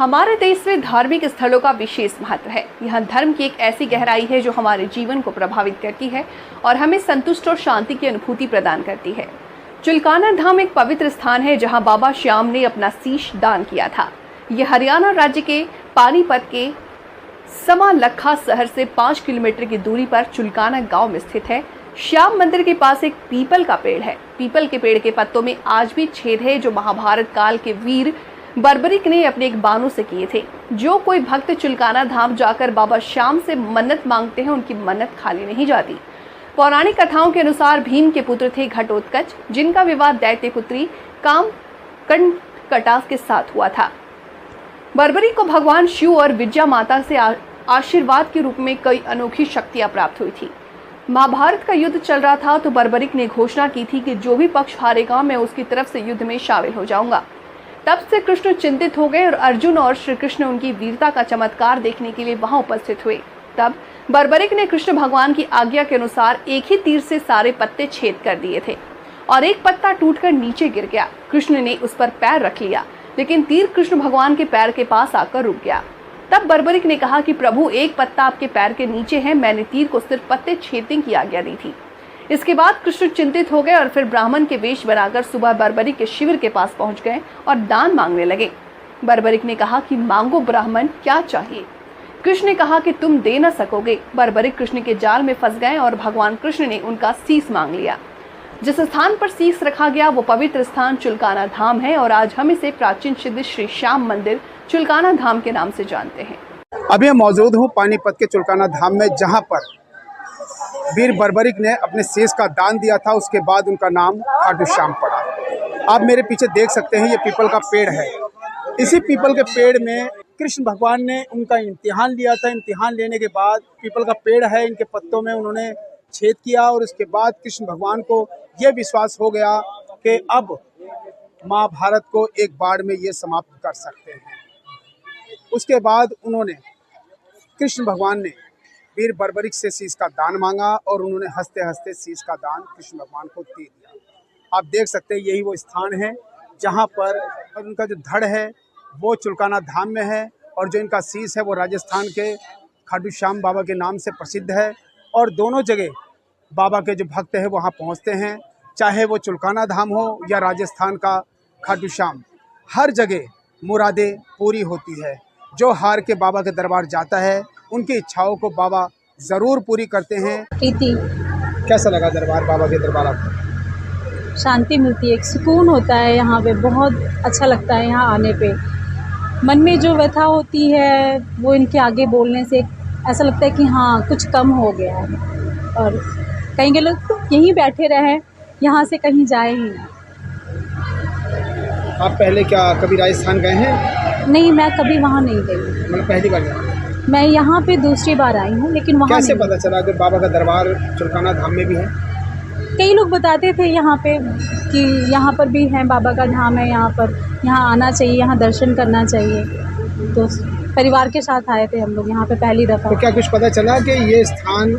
हमारे देश में धार्मिक स्थलों का विशेष महत्व है। यहाँ धर्म की एक ऐसी गहराई है जो हमारे जीवन को प्रभावित करती है और हमें संतुष्ट और शांति की अनुभूति प्रदान करती है। चुलकाना धाम एक पवित्र स्थान है जहाँ बाबा श्याम ने अपना शीश दान किया था। यह हरियाणा राज्य के पानीपत के समालखा शहर से 5 किलोमीटर की दूरी पर चुलकाना गांव में स्थित है। श्याम मंदिर के पास एक पीपल का पेड़ है। पीपल के पेड़ के पत्तों में आज भी छेद है जो महाभारत काल के वीर बर्बरिक ने अपने एक बाणों से किए थे। जो कोई भक्त चुलकाना धाम जाकर बाबा श्याम से मन्नत मांगते हैं उनकी मन्नत खाली नहीं जाती। पौराणिक कथाओं के अनुसार भीम के पुत्र थे घटोत्कच, जिनका विवाह दैत्य पुत्री कामकटा के साथ हुआ था। बर्बरिक को भगवान शिव और विद्या माता से आशीर्वाद के रूप में कई अनोखी शक्तियां प्राप्त हुई थी। महाभारत का युद्ध चल रहा था तो बर्बरिक ने घोषणा की थी कि जो भी पक्ष हारेगा मैं उसकी तरफ से युद्ध में शामिल हो जाऊंगा। तब से कृष्ण चिंतित हो गए और अर्जुन और श्री कृष्ण उनकी वीरता का चमत्कार देखने के लिए वहां उपस्थित हुए। तब बर्बरिक ने कृष्ण भगवान की आज्ञा के अनुसार एक ही तीर से सारे पत्ते छेद कर दिए थे और एक पत्ता टूटकर नीचे गिर गया। कृष्ण ने उस पर पैर रख लिया, लेकिन तीर कृष्ण भगवान के पैर के पास आकर रुक गया। तब बर्बरिक ने कहा कि प्रभु, एक पत्ता आपके पैर के नीचे है, मैंने तीर को सिर्फ पत्ते छेदने की आज्ञा दी थी। इसके बाद कृष्ण चिंतित हो गए और फिर ब्राह्मण के वेश बनाकर सुबह बर्बरिक के शिविर के पास पहुंच गए और दान मांगने लगे। बर्बरिक ने कहा कि मांगो ब्राह्मण, क्या चाहिए? कृष्ण ने कहा कि तुम दे न सकोगे। बर्बरिक कृष्ण के जाल में फंस गए और भगवान कृष्ण ने उनका शीश मांग लिया। जिस स्थान पर शीश रखा गया वो पवित्र स्थान चुलकाना धाम है और आज हम इसे प्राचीन सिद्ध श्री श्याम मंदिर चुलकाना धाम के नाम से जानते हैं। अभी मैं मौजूद हूँ पानीपत के चुलकाना धाम में, जहाँ पर वीर बर्बरिक ने अपने शीश का दान दिया था। उसके बाद उनका नाम खाटू श्याम पड़ा। आप मेरे पीछे देख सकते हैं, ये पीपल का पेड़ है। इसी पीपल के पेड़ में कृष्ण भगवान ने उनका इम्तिहान लिया था। इम्तिहान लेने के बाद पीपल का पेड़ है, इनके पत्तों में उन्होंने छेद किया और उसके बाद कृष्ण भगवान को यह विश्वास हो गया कि अब महाभारत को एक बार में ये समाप्त कर सकते हैं। उसके बाद उन्होंने कृष्ण भगवान ने वीर बर्बरिक से शीश का दान मांगा और उन्होंने हंसते हंसते शीश का दान कृष्ण भगवान को दे दिया। आप देख सकते हैं यही वो स्थान है जहाँ पर उनका जो धड़ है वो चुलकाना धाम में है और जो इनका शीश है वो राजस्थान के खाटू श्याम बाबा के नाम से प्रसिद्ध है। और दोनों जगह बाबा के जो भक्त हैं वहाँ पहुँचते हैं, चाहे वो चुलकाना धाम हो या राजस्थान का खाटू श्याम। हर जगह मुरादें पूरी होती है। जो हार के बाबा के दरबार जाता है उनकी इच्छाओं को बाबा ज़रूर पूरी करते हैं। प्रीति, कैसा लगा दरबार, बाबा के दरबार आपको? शांति मिलती है, एक सुकून होता है यहाँ पे, बहुत अच्छा लगता है यहाँ आने पे। मन में जो व्यथा होती है वो इनके आगे बोलने से ऐसा लगता है कि हाँ कुछ कम हो गया है और कहीं के लोग यहीं बैठे रहे, यहाँ से कहीं जाए ही नहीं। आप पहले क्या कभी राजस्थान गए हैं? नहीं, मैं कभी वहाँ नहीं गई। मतलब पहली बार गए? मैं यहाँ पे दूसरी बार आई हूँ, लेकिन वहाँ कैसे नहीं। पता चला कि बाबा का दरबार चुलकाना धाम में भी है? कई लोग बताते थे यहाँ पे कि यहाँ पर भी है बाबा का धाम है, यहाँ पर, यहाँ आना चाहिए, यहाँ दर्शन करना चाहिए। तो परिवार के साथ आए थे हम लोग यहाँ पे पहली दफ़ा। तो क्या कुछ पता चला कि ये स्थान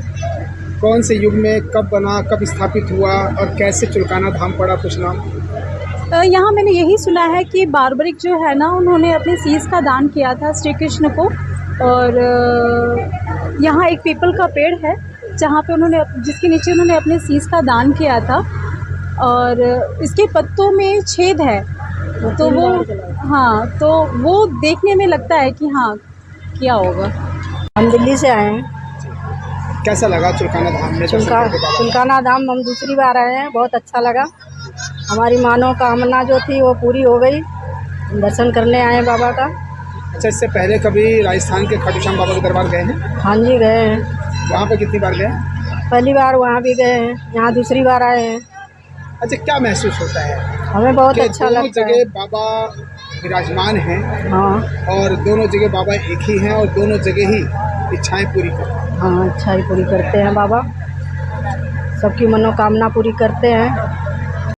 कौन से युग में कब बना, कब स्थापित हुआ और कैसे चुलकाना धाम पड़ा? कुछ नाम यहाँ मैंने यही सुना है कि बर्बरिक जो है ना, उन्होंने अपने शीश का दान किया था श्री कृष्ण को। और यहाँ एक पीपल का पेड़ है जहाँ पे उन्होंने, जिसके नीचे उन्होंने अपने शीश का दान किया था और इसके पत्तों में छेद है। तो वो, हाँ, तो वो देखने में लगता है कि हाँ किया होगा। हम दिल्ली से आए हैं। कैसा लगा चुलकाना धाम में? चुलकाना धाम हम दूसरी बार आए हैं, बहुत अच्छा लगा। हमारी मनोकामना जो थी वो पूरी हो गई। दर्शन करने आए बाबा का। अच्छा, इससे पहले कभी राजस्थान के खाटू श्याम बाबा के दरबार गए हैं? हाँ जी, गए हैं। वहाँ पे कितनी बार गए? पहली बार वहाँ भी गए हैं, यहाँ दूसरी बार आए हैं। अच्छा, क्या महसूस होता है? हमें बहुत अच्छा लगता है। जगह बाबा विराजमान हैं। हाँ, और दोनों जगह बाबा एक ही हैं और दोनों जगह ही इच्छाएं पूरी करते हैं। हाँ, इच्छा ही पूरी करते हैं बाबा, सबकी मनोकामना पूरी करते हैं।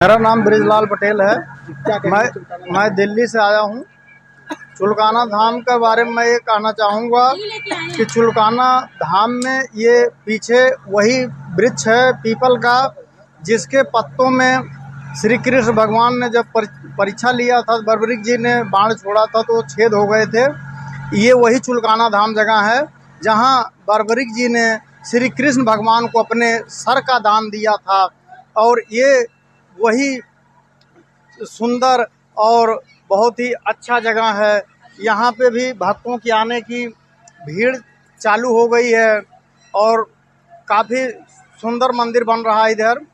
मेरा नाम ब्रिजलाल पटेल है। क्या मैं दिल्ली से आया हूँ। चुलकाना धाम के बारे में ये कहना चाहूँगा कि चुलकाना धाम में ये पीछे वही वृक्ष है पीपल का, जिसके पत्तों में श्री कृष्ण भगवान ने जब परीक्षा लिया था, बर्बरीक जी ने बाण छोड़ा था तो छेद हो गए थे। ये वही चुलकाना धाम जगह है जहाँ बर्बरीक जी ने श्री कृष्ण भगवान को अपने सर का दान दिया था। और ये वही सुंदर और बहुत ही अच्छा जगह है। यहाँ पे भी भक्तों की आने की भीड़ चालू हो गई है और काफ़ी सुंदर मंदिर बन रहा है इधर।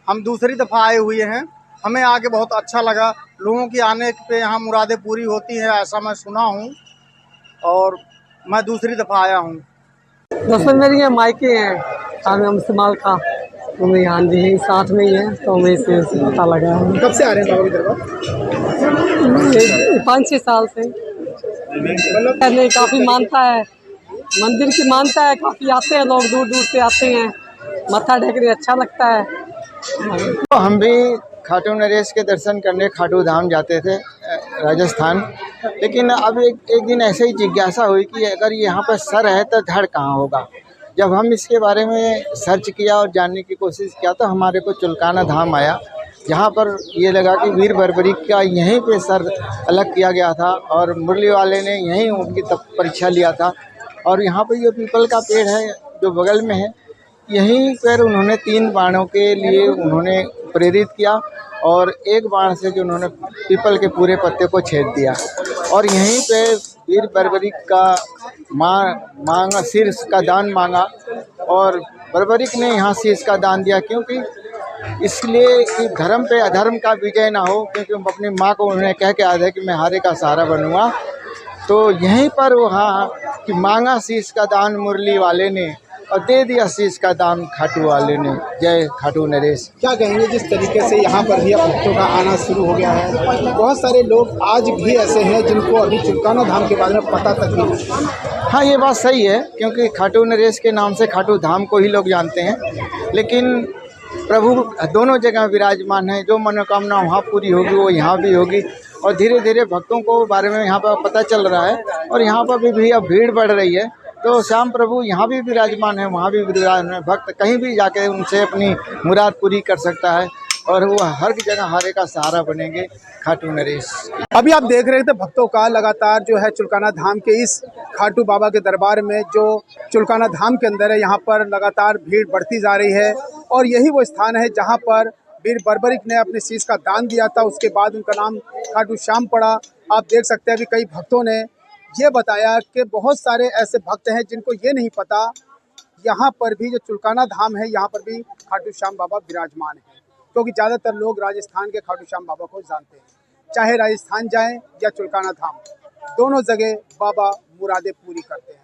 हम दूसरी दफ़ा आए हुए हैं, हमें आके बहुत अच्छा लगा। लोगों की आने पे यहाँ मुरादें पूरी होती हैं, ऐसा मैं सुना हूँ और मैं दूसरी दफ़ा आया हूँ। दरअसल मेरी ये मायके हैं हम इस्तेमाल का, तो मैं यहाँ जी साथ में ही है, तो हमें इससे पता लगा है। कब से आ रहे हैं बाबा की दरबार? 5-6 साल से करने काफ़ी मानता है, मंदिर की मानता है, काफ़ी आते हैं लोग, दूर दूर से आते हैं, मत्था टेकने अच्छा लगता है। तो हम भी खाटू नरेश के दर्शन करने खाटू धाम जाते थे राजस्थान। लेकिन अब एक दिन ऐसे ही जिज्ञासा हुई कि अगर यहाँ पर सर है तो धड़ कहाँ होगा। जब हम इसके बारे में सर्च किया और जानने की कोशिश किया तो हमारे को चुलकाना धाम आया, जहाँ पर ये लगा कि वीर बर्बरीक का यहीं पे सर अलग किया गया था और मुरली वाले ने यहीं उनकी परीक्षा लिया था। और यहाँ पर ये पीपल का पेड़ है जो बगल में है, यहीं पर उन्होंने 3 बाणों के लिए उन्होंने प्रेरित किया और एक बाण से जो उन्होंने पीपल के पूरे पत्ते को छेद दिया। और यहीं पे वीर बर्बरीक का मांगा शीर्ष का दान मांगा और बर्बरीक ने यहाँ शीर्ष का दान दिया, क्योंकि इसलिए कि धर्म पे अधर्म का विजय ना हो। क्योंकि अपनी माँ को उन्होंने कह के आया था कि मैं हारे का सहारा बनूंगा, तो यहीं पर वहाँ कि मांगा शीर्ष का दान मुरली वाले ने और दे दिया शीर्ष का दान खाटू वाले ने। जय खाटू नरेश। क्या कहेंगे जिस तरीके से यहाँ पर भी अब भक्तों का आना शुरू हो गया है? बहुत सारे लोग आज भी ऐसे हैं जिनको अभी चुलकाना धाम के बारे में पता तक नहीं। हाँ, ये बात सही है, क्योंकि खाटू नरेश के नाम से खाटू धाम को ही लोग जानते हैं, लेकिन प्रभु दोनों जगह विराजमान है। जो मनोकामना वहाँ पूरी होगी वो यहाँ भी होगी और धीरे धीरे भक्तों को बारे में यहाँ पर पता चल रहा है और यहाँ पर भी अब भीड़ बढ़ रही है। तो श्याम प्रभु यहाँ भी विराजमान है, वहाँ भी विराजमान है। भक्त कहीं भी जाके उनसे अपनी मुराद पूरी कर सकता है और वो हर जगह हारे का सहारा बनेंगे खाटू नरेश। अभी आप देख रहे थे भक्तों का लगातार जो है चुलकाना धाम के इस खाटू बाबा के दरबार में जो चुलकाना धाम के अंदर है, यहाँ पर लगातार भीड़ बढ़ती जा रही है। और यही वो स्थान है जहाँ पर वीर बर्बरीक ने अपने शीश का दान दिया था, उसके बाद उनका नाम खाटू श्याम पड़ा। आप देख सकते हैं अभी कई भक्तों ने ये बताया कि बहुत सारे ऐसे भक्त हैं जिनको ये नहीं पता यहाँ पर भी जो चुलकाना धाम है यहाँ पर भी खाटू श्याम बाबा विराजमान है। क्योंकि ज़्यादातर लोग राजस्थान के खाटू श्याम बाबा को जानते हैं। चाहे राजस्थान जाएं या चुलकाना धाम, दोनों जगह बाबा मुरादें पूरी करते हैं।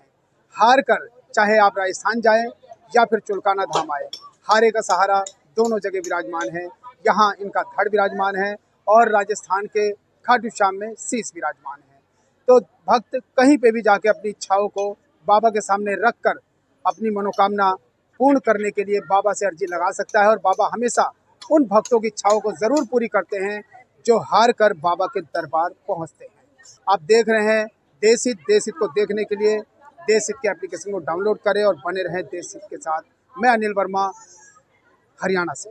हार कर चाहे आप राजस्थान जाएं या फिर चुलकाना धाम आए, हारे का सहारा दोनों जगह विराजमान है। यहाँ इनका धड़ विराजमान है और राजस्थान के खाटू श्याम में शीश विराजमान है। तो भक्त कहीं पे भी जाके अपनी इच्छाओं को बाबा के सामने रख कर अपनी मनोकामना पूर्ण करने के लिए बाबा से अर्जी लगा सकता है। और बाबा हमेशा उन भक्तों की इच्छाओं को ज़रूर पूरी करते हैं जो हार कर बाबा के दरबार पहुंचते हैं। आप देख रहे हैं देश हित को देखने के लिए देश हित के एप्लीकेशन को डाउनलोड करें और बने रहें देश हित के साथ। मैं अनिल वर्मा, हरियाणा से।